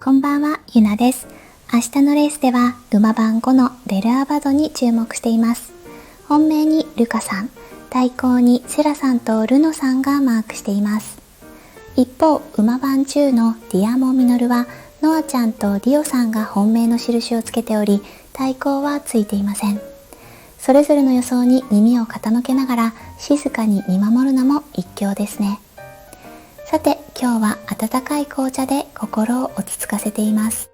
こんばんは、ゆなです。明日のレースでは馬番5のデルアバドに注目しています。本命にルカさん、対抗にセラさんとルノさんがマークしています。一方、馬番10のディアモミノルはノアちゃんとディオさんが本命の印をつけており、対抗はついていません。それぞれの予想に耳を傾けながら静かに見守るのも一興ですね。さて、今日は温かい紅茶で心を落ち着かせています。